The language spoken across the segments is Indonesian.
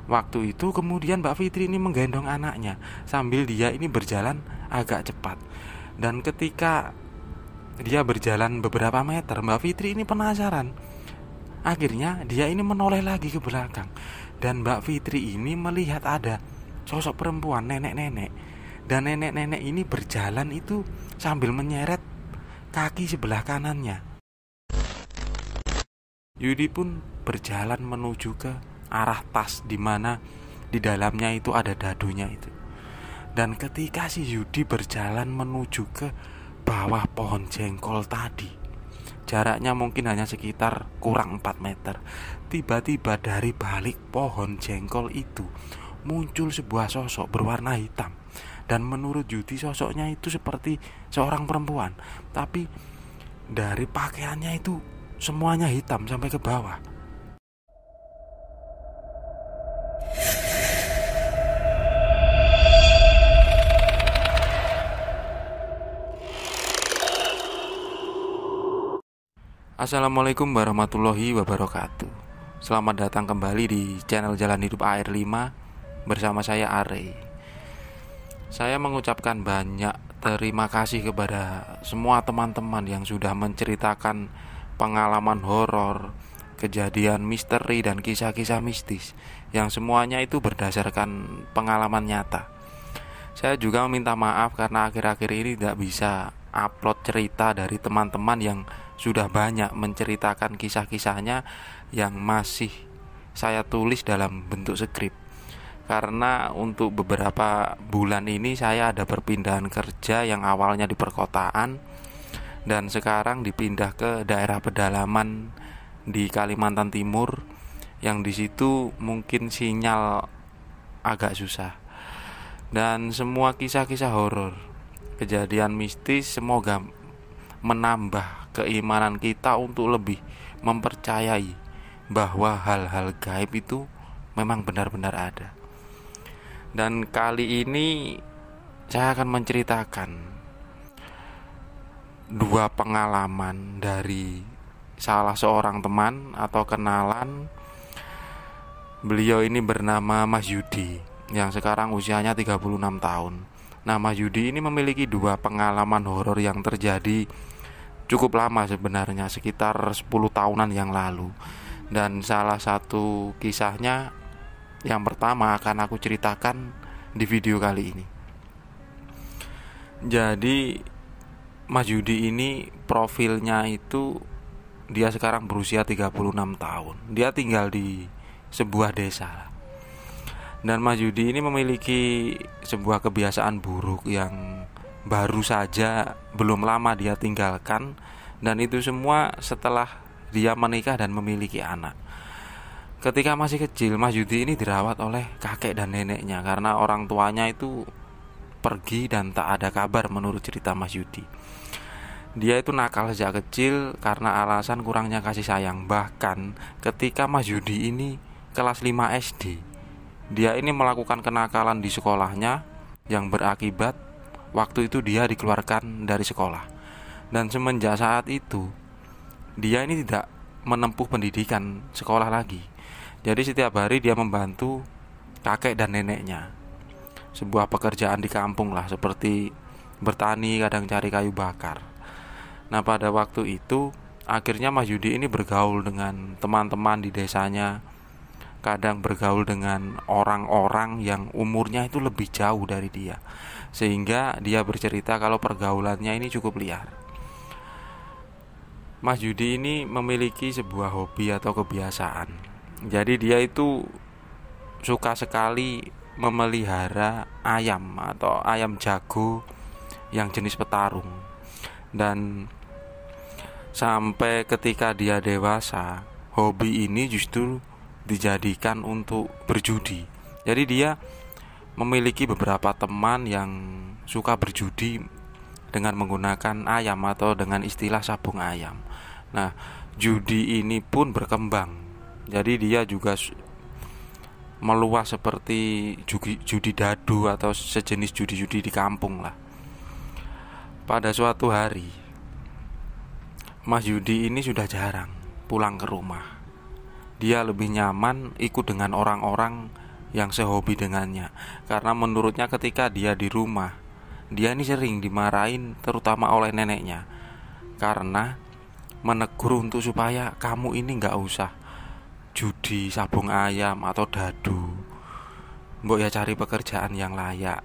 Waktu itu kemudian Mbak Fitri ini menggendong anaknya sambil dia ini berjalan agak cepat. Dan ketika dia berjalan beberapa meter, Mbak Fitri ini penasaran. Akhirnya dia ini menoleh lagi ke belakang. Dan Mbak Fitri ini melihat ada sosok perempuan, nenek-nenek. Dan nenek-nenek ini berjalan itu sambil menyeret kaki sebelah kanannya. Yudi pun berjalan menuju ke arah tas di mana di dalamnya itu ada dadunya itu. Dan ketika si Yudi berjalan menuju ke bawah pohon jengkol tadi, jaraknya mungkin hanya sekitar kurang 4 meter, tiba-tiba dari balik pohon jengkol itu muncul sebuah sosok berwarna hitam. Dan menurut Yudi sosoknya itu seperti seorang perempuan, tapi dari pakaiannya itu semuanya hitam sampai ke bawah. Assalamualaikum warahmatullahi wabarakatuh. Selamat datang kembali di channel Jalan Hidup AR5 bersama saya Are. Saya mengucapkan banyak terima kasih kepada semua teman-teman yang sudah menceritakan pengalaman horor, kejadian misteri dan kisah-kisah mistis yang semuanya itu berdasarkan pengalaman nyata. Saya juga meminta maaf karena akhir-akhir ini tidak bisa upload cerita dari teman-teman yang sudah banyak menceritakan kisah-kisahnya yang masih saya tulis dalam bentuk skrip. Karena untuk beberapa bulan ini saya ada perpindahan kerja yang awalnya di perkotaan dan sekarang dipindah ke daerah pedalaman di Kalimantan Timur, yang di situ mungkin sinyal agak susah. Dan semua kisah-kisah horor, kejadian mistis semoga menambah keimanan kita untuk lebih mempercayai bahwa hal-hal gaib itu memang benar-benar ada. Dan kali ini saya akan menceritakan dua pengalaman dari salah seorang teman atau kenalan. Beliau ini bernama Mas Yudi, yang sekarang usianya 36 tahun. Nah, Mas Yudi ini memiliki dua pengalaman horor yang terjadi cukup lama sebenarnya, sekitar 10 tahunan yang lalu. Dan salah satu kisahnya yang pertama akan aku ceritakan di video kali ini. Jadi Mas Yudi ini profilnya itu dia sekarang berusia 36 tahun. Dia tinggal di sebuah desa. Dan Mas Yudi ini memiliki sebuah kebiasaan buruk yang baru saja belum lama dia tinggalkan. Dan itu semua setelah dia menikah dan memiliki anak. Ketika masih kecil, Mas Yudi ini dirawat oleh kakek dan neneknya karena orang tuanya itu pergi dan tak ada kabar menurut cerita Mas Yudi. Dia itu nakal sejak kecil karena alasan kurangnya kasih sayang. Bahkan ketika Mas Yudi ini kelas 5 SD, dia ini melakukan kenakalan di sekolahnya yang berakibat waktu itu dia dikeluarkan dari sekolah. Dan semenjak saat itu dia ini tidak menempuh pendidikan sekolah lagi. Jadi setiap hari dia membantu kakek dan neneknya, sebuah pekerjaan di kampung lah, seperti bertani, kadang cari kayu bakar. Nah, pada waktu itu akhirnya Mas Yudi ini bergaul dengan teman-teman di desanya, kadang bergaul dengan orang-orang yang umurnya itu lebih jauh dari dia, sehingga dia bercerita kalau pergaulannya ini cukup liar. Mas Yudi ini memiliki sebuah hobi atau kebiasaan. Jadi dia itu suka sekali memelihara ayam atau ayam jago yang jenis petarung. Dan sampai ketika dia dewasa, hobi ini justru dijadikan untuk berjudi. Jadi dia memiliki beberapa teman yang suka berjudi dengan menggunakan ayam atau dengan istilah sabung ayam. Nah, judi ini pun berkembang. Jadi dia juga meluas seperti judi dadu atau sejenis judi-judi di kampung lah. Pada suatu hari, Mas Yudi ini sudah jarang pulang ke rumah. Dia lebih nyaman ikut dengan orang-orang yang sehobi dengannya. Karena menurutnya ketika dia di rumah, dia ini sering dimarahin terutama oleh neneknya, karena menegur untuk supaya kamu ini gak usah judi sabung ayam atau dadu, mbok ya cari pekerjaan yang layak.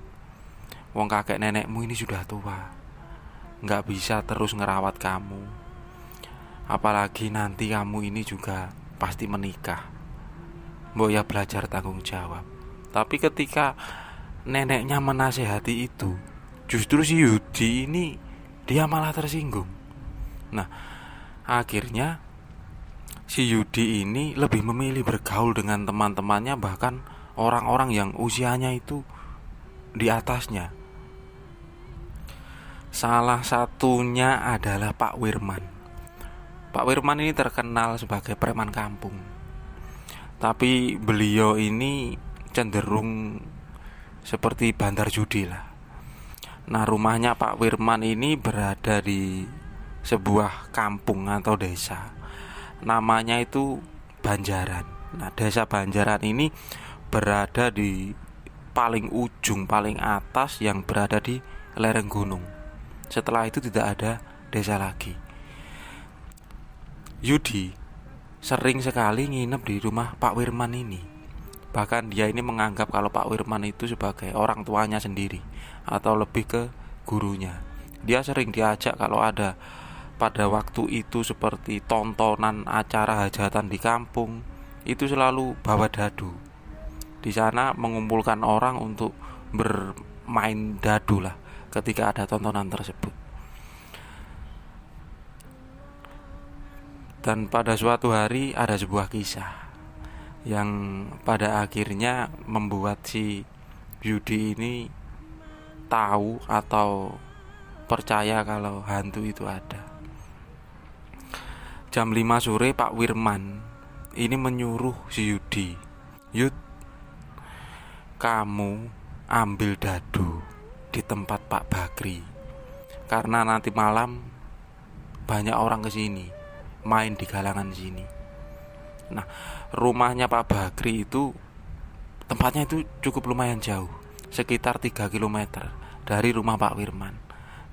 Wong kakek nenekmu ini sudah tua, gak bisa terus ngerawat kamu. Apalagi nanti kamu ini juga pasti menikah, mbok ya belajar tanggung jawab. Tapi ketika neneknya menasehati itu, justru si Yudi ini dia malah tersinggung. Nah, akhirnya si Yudi ini lebih memilih bergaul dengan teman-temannya, bahkan orang-orang yang usianya itu di atasnya. Salah satunya adalah Pak Wirman. Pak Wirman ini terkenal sebagai preman kampung, tapi beliau ini cenderung seperti bandar judi lah. Nah, rumahnya Pak Wirman ini berada di sebuah kampung atau desa, namanya itu Banjaran. Nah, desa Banjaran ini berada di paling ujung, paling atas, yang berada di lereng gunung. Setelah itu tidak ada desa lagi. Yudi sering sekali nginep di rumah Pak Wirman ini. Bahkan dia ini menganggap kalau Pak Wirman itu sebagai orang tuanya sendiri, atau lebih ke gurunya. Dia sering diajak kalau ada pada waktu itu seperti tontonan acara hajatan di kampung, itu selalu bawa dadu. Di sana mengumpulkan orang untuk bermain dadu lah ketika ada tontonan tersebut. Dan pada suatu hari ada sebuah kisah yang pada akhirnya membuat si Yudi ini tahu atau percaya kalau hantu itu ada. Jam 5 sore Pak Wirman ini menyuruh si Yudi, "Yud, kamu ambil dadu di tempat Pak Bakri, karena nanti malam banyak orang kesini main di galangan sini." Nah, rumahnya Pak Bakri itu tempatnya itu cukup lumayan jauh, sekitar 3 km dari rumah Pak Wirman.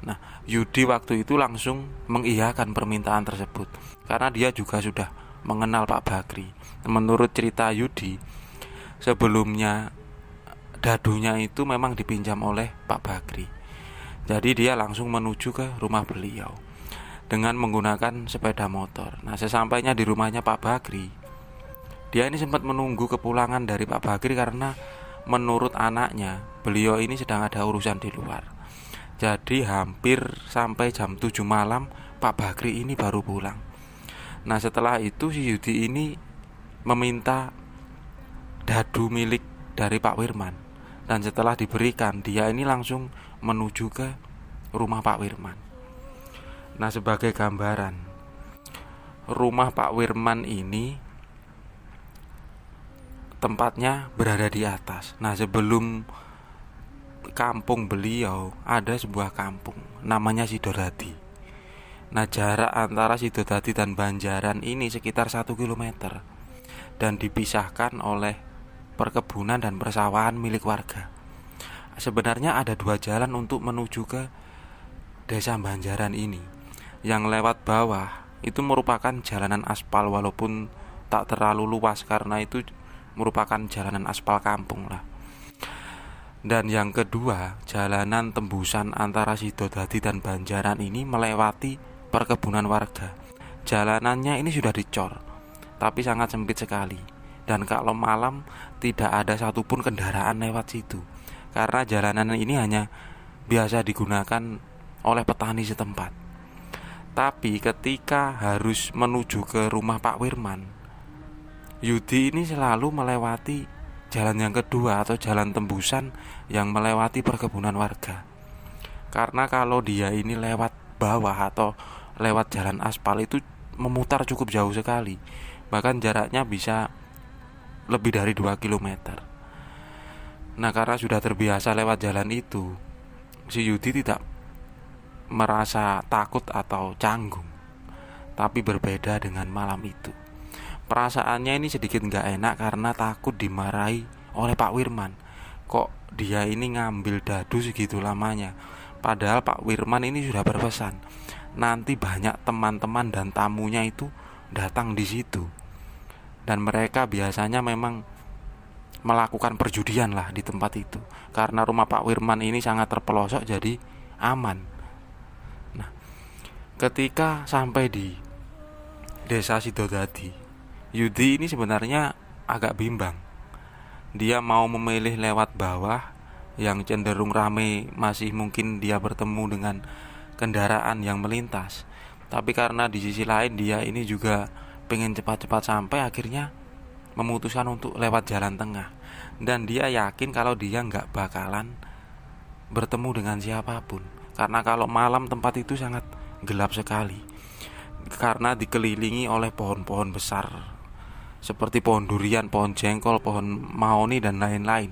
Nah, Yudi waktu itu langsung mengiyakan permintaan tersebut karena dia juga sudah mengenal Pak Bakri. Menurut cerita Yudi, sebelumnya dadunya itu memang dipinjam oleh Pak Bakri. Jadi dia langsung menuju ke rumah beliau dengan menggunakan sepeda motor. Nah, sesampainya di rumahnya Pak Bakri, dia ini sempat menunggu kepulangan dari Pak Bakri karena menurut anaknya, beliau ini sedang ada urusan di luar. Jadi hampir sampai jam 7 malam Pak Bakri ini baru pulang. Nah, setelah itu si Yudi ini meminta dadu milik dari Pak Wirman. Dan setelah diberikan, dia ini langsung menuju ke rumah Pak Wirman. Nah, sebagai gambaran, rumah Pak Wirman ini tempatnya berada di atas. Nah, sebelum kampung beliau ada sebuah kampung namanya Sidodadi. Nah, jarak antara Sidodadi dan Banjaran ini sekitar 1 km dan dipisahkan oleh perkebunan dan persawahan milik warga. Sebenarnya ada 2 jalan untuk menuju ke desa Banjaran ini. Yang lewat bawah itu merupakan jalanan aspal, walaupun tak terlalu luas karena itu merupakan jalanan aspal kampung lah. Dan yang kedua, jalanan tembusan antara Sidodadi dan Banjaran ini melewati perkebunan warga. Jalanannya ini sudah dicor, tapi sangat sempit sekali. Dan kalau malam tidak ada satupun kendaraan lewat situ, karena jalanan ini hanya biasa digunakan oleh petani setempat. Tapi ketika harus menuju ke rumah Pak Wirman, Yudi ini selalu melewati jalan yang kedua atau jalan tembusan yang melewati perkebunan warga. Karena kalau dia ini lewat bawah atau lewat jalan aspal itu memutar cukup jauh sekali. Bahkan jaraknya bisa lebih dari 2 km. Nah, karena sudah terbiasa lewat jalan itu, si Yudi tidak merasa takut atau canggung. Tapi berbeda dengan malam itu. Perasaannya ini sedikit gak enak karena takut dimarahi oleh Pak Wirman. Kok dia ini ngambil dadu segitu lamanya? Padahal Pak Wirman ini sudah berpesan, nanti banyak teman-teman dan tamunya itu datang di situ. Dan mereka biasanya memang melakukan perjudian lah di tempat itu. Karena rumah Pak Wirman ini sangat terpelosok, jadi aman. Nah, ketika sampai di Desa Sidodadi, Yudi ini sebenarnya agak bimbang. Dia mau memilih lewat bawah yang cenderung ramai, masih mungkin dia bertemu dengan kendaraan yang melintas. Tapi karena di sisi lain dia ini juga pengen cepat-cepat sampai, akhirnya memutuskan untuk lewat jalan tengah. Dan dia yakin kalau dia nggak bakalan bertemu dengan siapapun, karena kalau malam tempat itu sangat gelap sekali, karena dikelilingi oleh pohon-pohon besar seperti pohon durian, pohon jengkol, pohon mahoni dan lain-lain,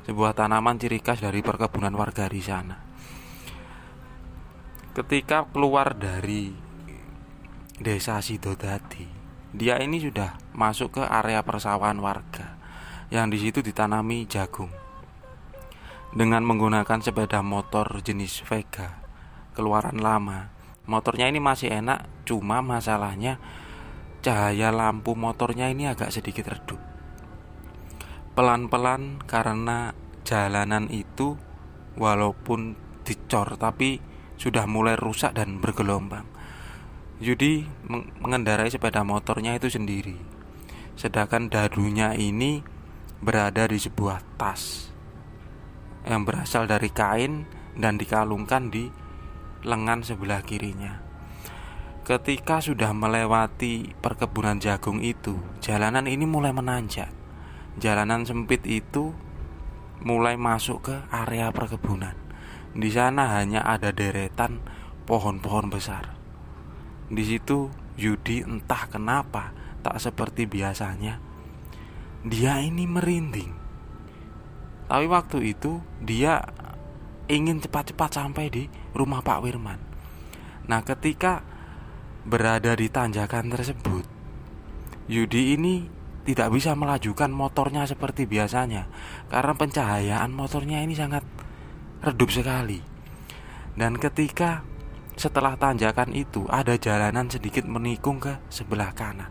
sebuah tanaman ciri khas dari perkebunan warga di sana. Ketika keluar dari Desa Sidodadi, dia ini sudah masuk ke area persawahan warga yang di situ ditanami jagung. Dengan menggunakan sepeda motor jenis Vega keluaran lama, motornya ini masih enak, cuma masalahnya cahaya lampu motornya ini agak sedikit redup. Pelan-pelan karena jalanan itu walaupun dicor tapi sudah mulai rusak dan bergelombang. Yudi mengendarai sepeda motornya itu sendiri, sedangkan dadunya ini berada di sebuah tas yang berasal dari kain dan dikalungkan di lengan sebelah kirinya. Ketika sudah melewati perkebunan jagung itu, jalanan ini mulai menanjak. Jalanan sempit itu mulai masuk ke area perkebunan. Di sana hanya ada deretan pohon-pohon besar. Di situ Yudi entah kenapa tak seperti biasanya, dia ini merinding. Tapi waktu itu dia ingin cepat-cepat sampai di rumah Pak Wirman. Nah, ketika berada di tanjakan tersebut, Yudi ini tidak bisa melajukan motornya seperti biasanya karena pencahayaan motornya ini sangat redup sekali. Dan ketika setelah tanjakan itu ada jalanan sedikit menikung ke sebelah kanan.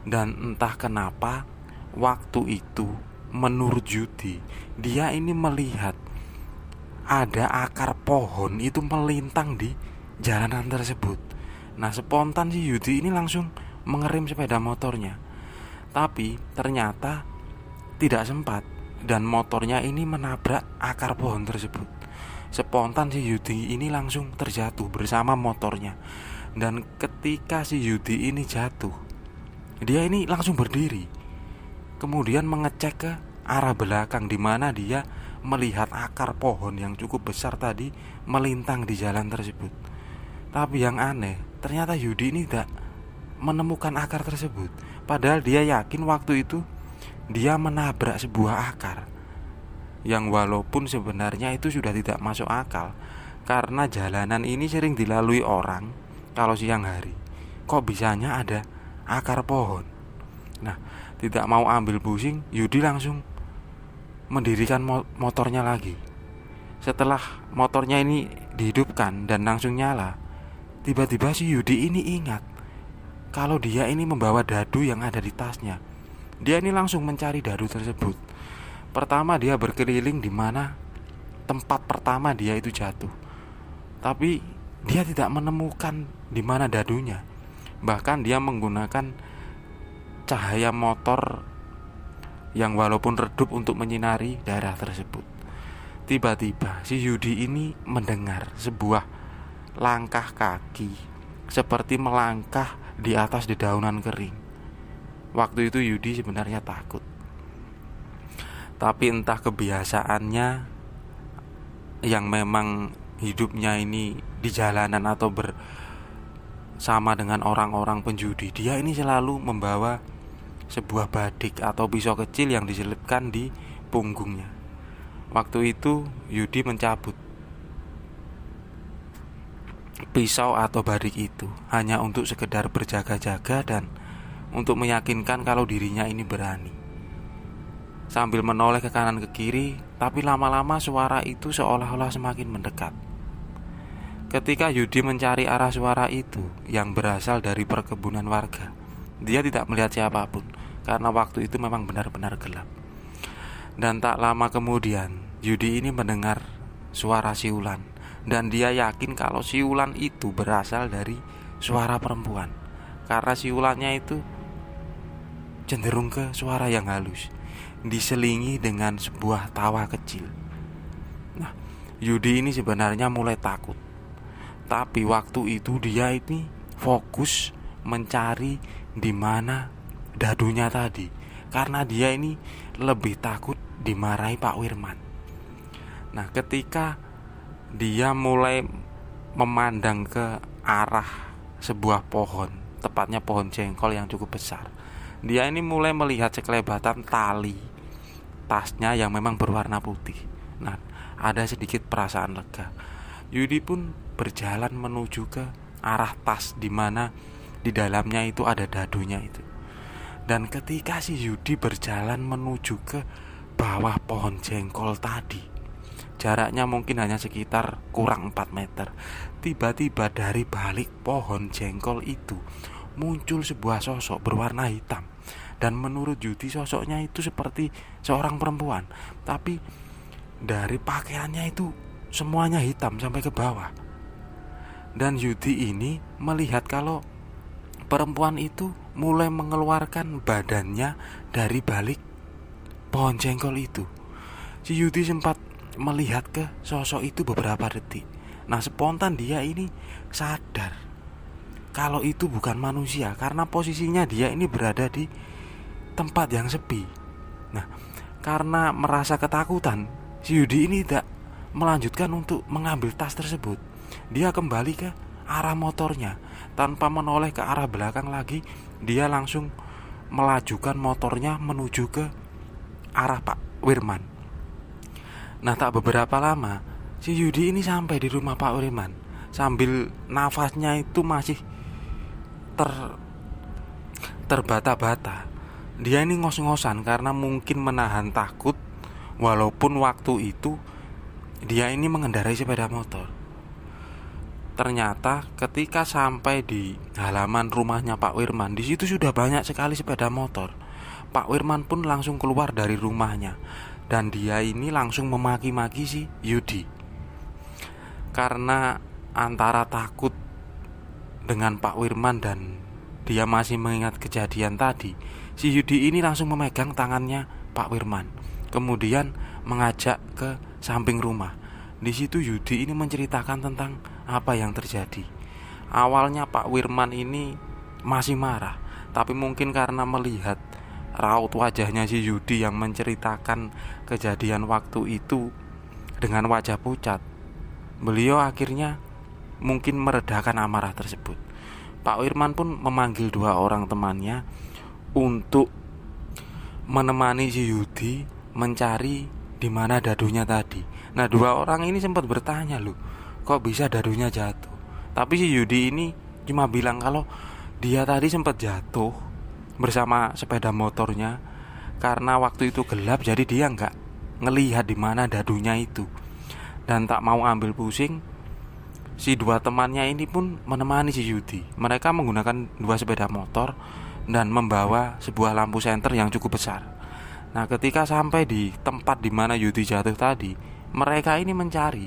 Dan entah kenapa waktu itu menurut Yudi, dia ini melihat ada akar pohon itu melintang di jalanan tersebut. Nah, spontan si Yudi ini langsung mengerem sepeda motornya. Tapi ternyata tidak sempat dan motornya ini menabrak akar pohon tersebut. Spontan si Yudi ini langsung terjatuh bersama motornya. Dan ketika si Yudi ini jatuh, dia ini langsung berdiri, kemudian mengecek ke arah belakang di mana dia melihat akar pohon yang cukup besar tadi melintang di jalan tersebut. Tapi yang aneh, ternyata Yudi ini tidak menemukan akar tersebut. Padahal dia yakin waktu itu dia menabrak sebuah akar yang walaupun sebenarnya itu sudah tidak masuk akal, karena jalanan ini sering dilalui orang kalau siang hari. Kok bisanya ada akar pohon? Nah, tidak mau ambil pusing, Yudi langsung mendirikan motornya lagi. Setelah motornya ini dihidupkan dan langsung nyala, tiba-tiba si Yudi ini ingat kalau dia ini membawa dadu yang ada di tasnya. Dia ini langsung mencari dadu tersebut. Pertama dia berkeliling di mana tempat pertama dia itu jatuh, tapi dia tidak menemukan di mana dadunya. Bahkan dia menggunakan cahaya motor yang walaupun redup untuk menyinari daerah tersebut. Tiba-tiba si Yudi ini mendengar sebuah langkah kaki seperti melangkah di atas dedaunan kering. Waktu itu Yudi sebenarnya takut, tapi entah kebiasaannya yang memang hidupnya ini di jalanan atau bersama dengan orang-orang penjudi, dia ini selalu membawa sebuah badik atau pisau kecil yang diselipkan di punggungnya. Waktu itu Yudi mencabut pisau atau badik itu hanya untuk sekedar berjaga-jaga dan untuk meyakinkan kalau dirinya ini berani. sambil menoleh ke kanan ke kiri, tapi lama-lama suara itu seolah-olah semakin mendekat. Ketika Yudi mencari arah suara itu yang berasal dari perkebunan warga, dia tidak melihat siapapun karena waktu itu memang benar-benar gelap. Dan tak lama kemudian Yudi ini mendengar suara siulan, dan dia yakin kalau siulan itu berasal dari suara perempuan, karena siulannya itu cenderung ke suara yang halus, diselingi dengan sebuah tawa kecil. Nah, Yudi ini sebenarnya mulai takut, tapi waktu itu dia ini fokus mencari di mana dadunya tadi, karena dia ini lebih takut dimarahi Pak Wirman. Nah, ketika dia mulai memandang ke arah sebuah pohon, tepatnya pohon jengkol yang cukup besar, dia ini mulai melihat sekelebatan tali tasnya yang memang berwarna putih. Nah, ada sedikit perasaan lega. Yudi pun berjalan menuju ke arah tas di mana di dalamnya itu ada dadunya itu. Dan ketika si Yudi berjalan menuju ke bawah pohon jengkol tadi, jaraknya mungkin hanya sekitar kurang 4 meter, tiba-tiba dari balik pohon jengkol itu muncul sebuah sosok berwarna hitam. Dan menurut Yudi sosoknya itu seperti seorang perempuan, tapi dari pakaiannya itu semuanya hitam sampai ke bawah. Dan Yudi ini melihat kalau perempuan itu mulai mengeluarkan badannya dari balik pohon jengkol itu. Si Yudi sempat melihat ke sosok itu beberapa detik. Nah, spontan dia ini sadar kalau itu bukan manusia, karena posisinya dia ini berada di tempat yang sepi. Nah, karena merasa ketakutan, si Yudi ini tidak melanjutkan untuk mengambil tas tersebut. Dia kembali ke arah motornya. Tanpa menoleh ke arah belakang lagi, dia langsung melajukan motornya menuju ke arah Pak Wirman. Nah, tak beberapa lama si Yudi ini sampai di rumah Pak Wirman. Sambil nafasnya itu masih terbata-bata, dia ini ngos-ngosan karena mungkin menahan takut. Walaupun waktu itu dia ini mengendarai sepeda motor. Ternyata ketika sampai di halaman rumahnya Pak Wirman, di situ sudah banyak sekali sepeda motor. Pak Wirman pun langsung keluar dari rumahnya, dan dia ini langsung memaki-maki si Yudi. Karena antara takut dengan Pak Wirman dan dia masih mengingat kejadian tadi, si Yudi ini langsung memegang tangannya Pak Wirman, kemudian mengajak ke samping rumah. Di situ Yudi ini menceritakan tentang apa yang terjadi. Awalnya Pak Wirman ini masih marah, tapi mungkin karena melihat raut wajahnya si Yudi yang menceritakan kejadian waktu itu dengan wajah pucat, beliau akhirnya mungkin meredakan amarah tersebut. Pak Wirman pun memanggil 2 orang temannya untuk menemani si Yudi mencari di mana dadunya tadi. Nah, 2 orang ini sempat bertanya, loh, kok bisa dadunya jatuh? Tapi si Yudi ini cuma bilang kalau dia tadi sempat jatuh bersama sepeda motornya, karena waktu itu gelap jadi dia nggak ngelihat di mana dadunya itu. Dan tak mau ambil pusing, si 2 temannya ini pun menemani si Yudi. Mereka menggunakan 2 sepeda motor dan membawa sebuah lampu senter yang cukup besar. Nah, ketika sampai di tempat di mana Yudi jatuh tadi, mereka ini mencari.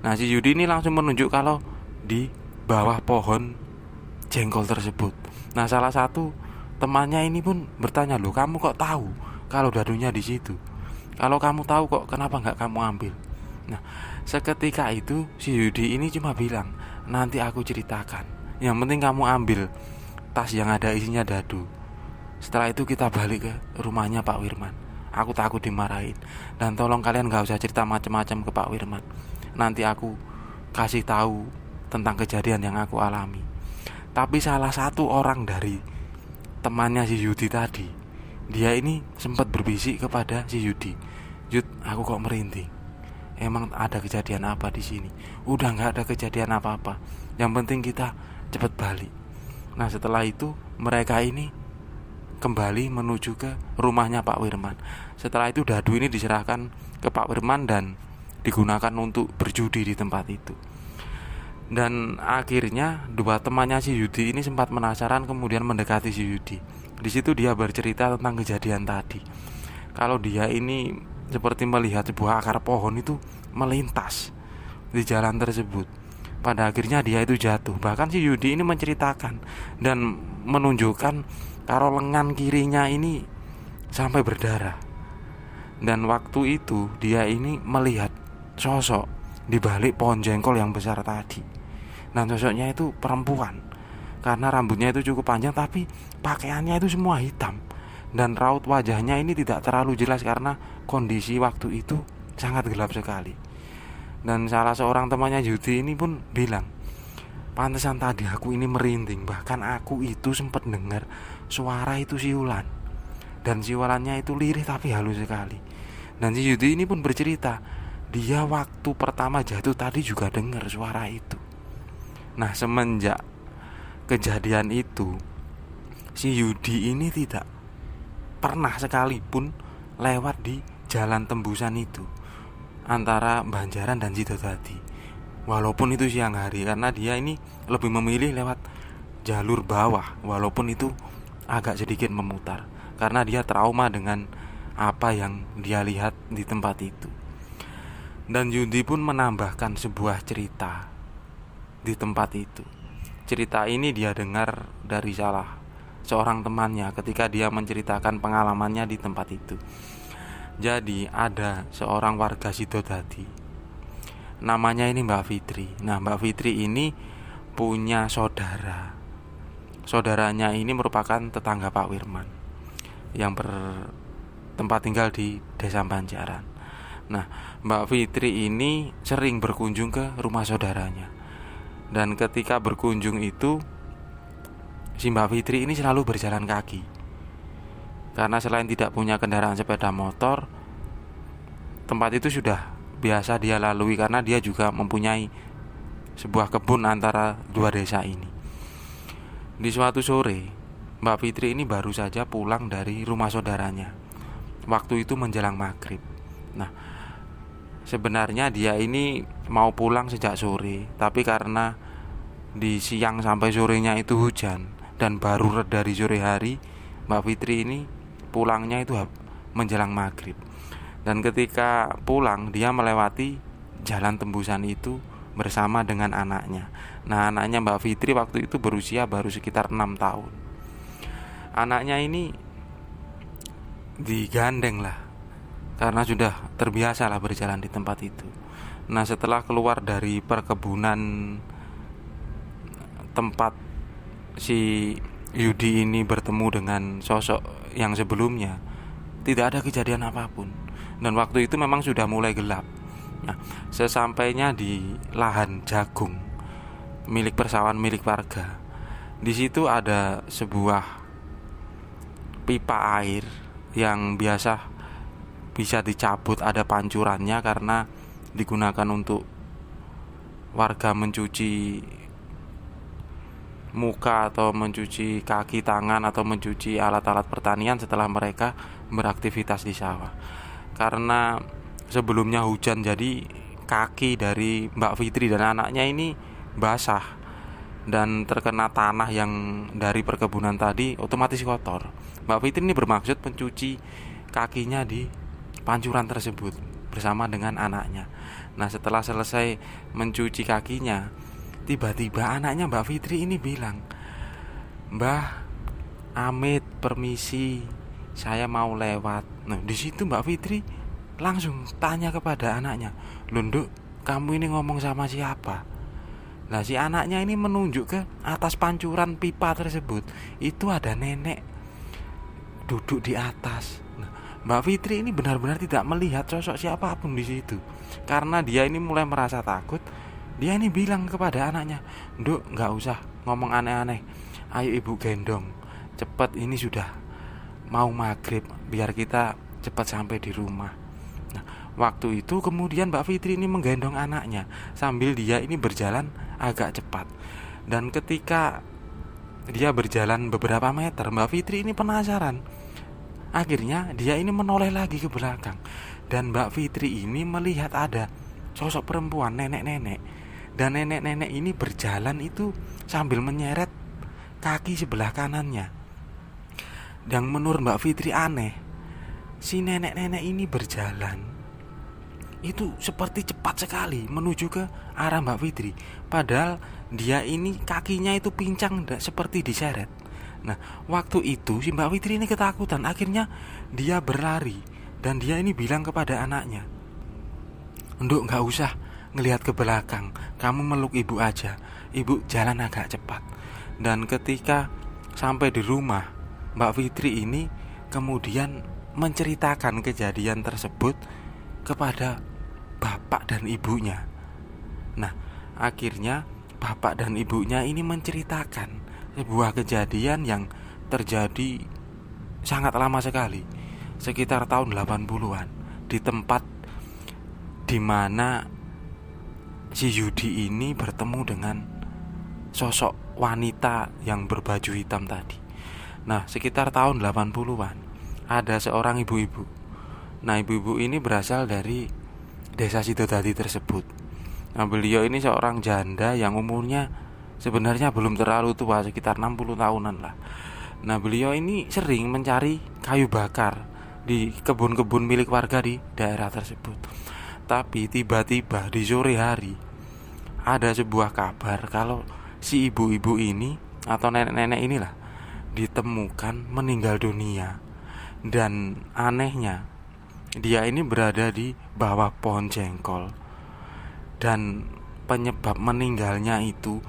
Nah, si Yudi ini langsung menunjuk kalau di bawah pohon jengkol tersebut. Nah, salah satu temannya ini pun bertanya, loh, kamu kok tahu kalau dadunya di situ? Kalau kamu tahu kok kenapa nggak kamu ambil? Nah, seketika itu si Yudi ini cuma bilang, nanti aku ceritakan. Yang penting kamu ambil tas yang ada isinya dadu. Setelah itu kita balik ke rumahnya Pak Wirman. Aku takut dimarahin, dan tolong kalian gak usah cerita macam-macam ke Pak Wirman. Nanti aku kasih tahu tentang kejadian yang aku alami. Tapi salah satu orang dari temannya si Yudi tadi, dia ini sempat berbisik kepada si Yudi, Yud, aku kok merinding. Emang ada kejadian apa di sini? Udah gak ada kejadian apa-apa. Yang penting kita cepat balik. Nah, setelah itu mereka ini kembali menuju ke rumahnya Pak Wirman. Setelah itu dadu ini diserahkan ke Pak Wirman dan digunakan untuk berjudi di tempat itu. Dan akhirnya dua temannya si Yudi ini sempat penasaran, kemudian mendekati si Yudi. Di situ dia bercerita tentang kejadian tadi. Kalau dia ini seperti melihat sebuah akar pohon itu melintas di jalan tersebut. Pada akhirnya dia itu jatuh. Bahkan si Yudi ini menceritakan dan menunjukkan kalau lengan kirinya ini sampai berdarah. Dan waktu itu dia ini melihat sosok di balik pohon jengkol yang besar tadi. Dan sosoknya itu perempuan, karena rambutnya itu cukup panjang tapi pakaiannya itu semua hitam. Dan raut wajahnya ini tidak terlalu jelas karena kondisi waktu itu sangat gelap sekali. Dan salah seorang temannya Yudi ini pun bilang, pantesan tadi aku ini merinding. Bahkan aku itu sempat dengar suara itu siulan. Dan siulannya itu lirih tapi halus sekali. Dan si Yudi ini pun bercerita, dia waktu pertama jatuh tadi juga dengar suara itu. Nah, semenjak kejadian itu, si Yudi ini tidak pernah sekalipun lewat di jalan tembusan itu antara Banjaran dan Sidodadi, walaupun itu siang hari, karena dia ini lebih memilih lewat jalur bawah, walaupun itu agak sedikit memutar, karena dia trauma dengan apa yang dia lihat di tempat itu. Dan Yudi pun menambahkan sebuah cerita di tempat itu. Cerita ini dia dengar dari salah seorang temannya ketika dia menceritakan pengalamannya di tempat itu. Jadi ada seorang warga Sidodadi, namanya ini Mbak Fitri. Nah, Mbak Fitri ini punya saudara. Saudaranya ini merupakan tetangga Pak Wirman yang bertempat tinggal di Desa Banjaran. Nah, Mbak Fitri ini sering berkunjung ke rumah saudaranya. Dan ketika berkunjung itu, si Mbak Fitri ini selalu berjalan kaki, karena selain tidak punya kendaraan sepeda motor, tempat itu sudah biasa dia lalui karena dia juga mempunyai sebuah kebun antara dua desa ini. Di suatu sore, Mbak Fitri ini baru saja pulang dari rumah saudaranya. Waktu itu menjelang maghrib. Nah, sebenarnya dia ini mau pulang sejak sore, tapi karena di siang sampai sorenya itu hujan dan baru dari sore hari, Mbak Fitri ini pulangnya itu menjelang maghrib. Dan ketika pulang, dia melewati jalan tembusan itu bersama dengan anaknya. Nah, anaknya Mbak Fitri waktu itu berusia baru sekitar 6 tahun. Anaknya ini digandeng lah, karena sudah terbiasa lah berjalan di tempat itu. Nah, setelah keluar dari perkebunan tempat si Yudi ini bertemu dengan sosok yang sebelumnya, tidak ada kejadian apapun. Dan waktu itu memang sudah mulai gelap. Nah, sesampainya di lahan jagung milik persawahan milik warga, di situ ada sebuah pipa air yang biasa bisa dicabut, ada pancurannya karena digunakan untuk warga mencuci muka atau mencuci kaki tangan atau mencuci alat-alat pertanian setelah mereka beraktivitas di sawah. Karena sebelumnya hujan, jadi kaki dari Mbak Fitri dan anaknya ini basah dan terkena tanah yang dari perkebunan tadi, otomatis kotor. Mbak Fitri ini bermaksud mencuci kakinya di pancuran tersebut bersama dengan anaknya. Nah, setelah selesai mencuci kakinya, tiba-tiba anaknya Mbak Fitri ini bilang, "Mbah, Amit, permisi, saya mau lewat." Nah, di situ Mbak Fitri langsung tanya kepada anaknya, "Lunduk, kamu ini ngomong sama siapa?" Nah, si anaknya ini menunjuk ke atas pancuran pipa tersebut. Itu ada nenek duduk di atas. Nah, Mbak Fitri ini benar-benar tidak melihat sosok siapapun di situ. Karena dia ini mulai merasa takut, dia ini bilang kepada anaknya, "Nduk, nggak usah ngomong aneh-aneh. Ayo ibu gendong. Cepat, ini sudah mau maghrib, biar kita cepat sampai di rumah." Nah, waktu itu kemudian Mbak Fitri ini menggendong anaknya sambil dia ini berjalan agak cepat. Dan ketika dia berjalan beberapa meter, Mbak Fitri ini penasaran. Akhirnya dia ini menoleh lagi ke belakang, dan Mbak Fitri ini melihat ada sosok perempuan, nenek-nenek. Dan nenek-nenek ini berjalan itu sambil menyeret kaki sebelah kanannya. Yang menurut Mbak Fitri aneh, si nenek-nenek ini berjalan itu seperti cepat sekali menuju ke arah Mbak Fitri, padahal dia ini kakinya itu pincang seperti diseret. Nah, waktu itu si Mbak Fitri ini ketakutan. Akhirnya dia berlari, dan dia ini bilang kepada anaknya, "Nduk, gak usah ngelihat ke belakang, kamu meluk ibu aja, ibu jalan agak cepat." Dan ketika sampai di rumah, Mbak Fitri ini kemudian menceritakan kejadian tersebut kepada bapak dan ibunya. Nah, akhirnya bapak dan ibunya ini menceritakan sebuah kejadian yang terjadi sangat lama sekali, sekitar tahun 80-an, di tempat di mana si Yudi ini bertemu dengan sosok wanita yang berbaju hitam tadi. Nah, sekitar tahun 80-an ada seorang ibu-ibu. Nah, ibu-ibu ini berasal dari desa Sidodadi tersebut. Nah, beliau ini seorang janda yang umurnya sebenarnya belum terlalu tua, sekitar 60 tahunan lah. Nah, beliau ini sering mencari kayu bakar di kebun-kebun milik warga di daerah tersebut. Tapi tiba-tiba di sore hari ada sebuah kabar kalau si ibu-ibu ini atau nenek-nenek inilah ditemukan meninggal dunia. Dan anehnya, dia ini berada di bawah pohon jengkol. Dan penyebab meninggalnya itu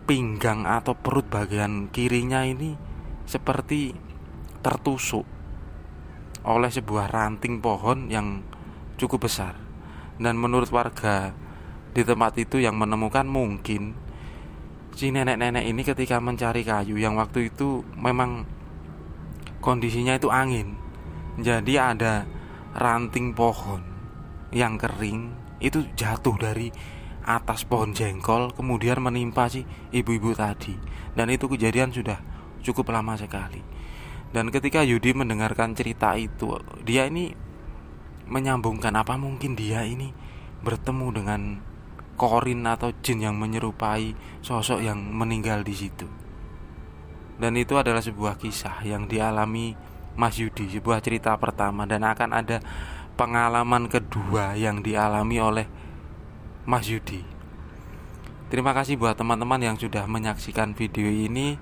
pinggang atau perut bagian kirinya ini seperti tertusuk oleh sebuah ranting pohon yang cukup besar. Dan menurut warga di tempat itu yang menemukan, mungkin si nenek-nenek ini ketika mencari kayu yang waktu itu memang kondisinya itu angin, jadi ada ranting pohon yang kering itu jatuh dari atas pohon jengkol, kemudian menimpa si ibu-ibu tadi. Dan itu kejadian sudah cukup lama sekali. Dan ketika Yudi mendengarkan cerita itu, dia ini menyambungkan, apa mungkin dia ini bertemu dengan korin atau jin yang menyerupai sosok yang meninggal di situ. Dan itu adalah sebuah kisah yang dialami Mas Yudi, sebuah cerita pertama, dan akan ada pengalaman kedua yang dialami oleh Mas Yudi. Terima kasih buat teman-teman yang sudah menyaksikan video ini.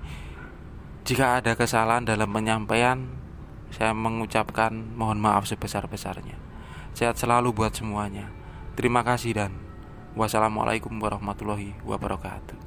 Jika ada kesalahan dalam penyampaian, saya mengucapkan mohon maaf sebesar-besarnya. Sehat selalu buat semuanya. Terima kasih dan wassalamualaikum warahmatullahi wabarakatuh.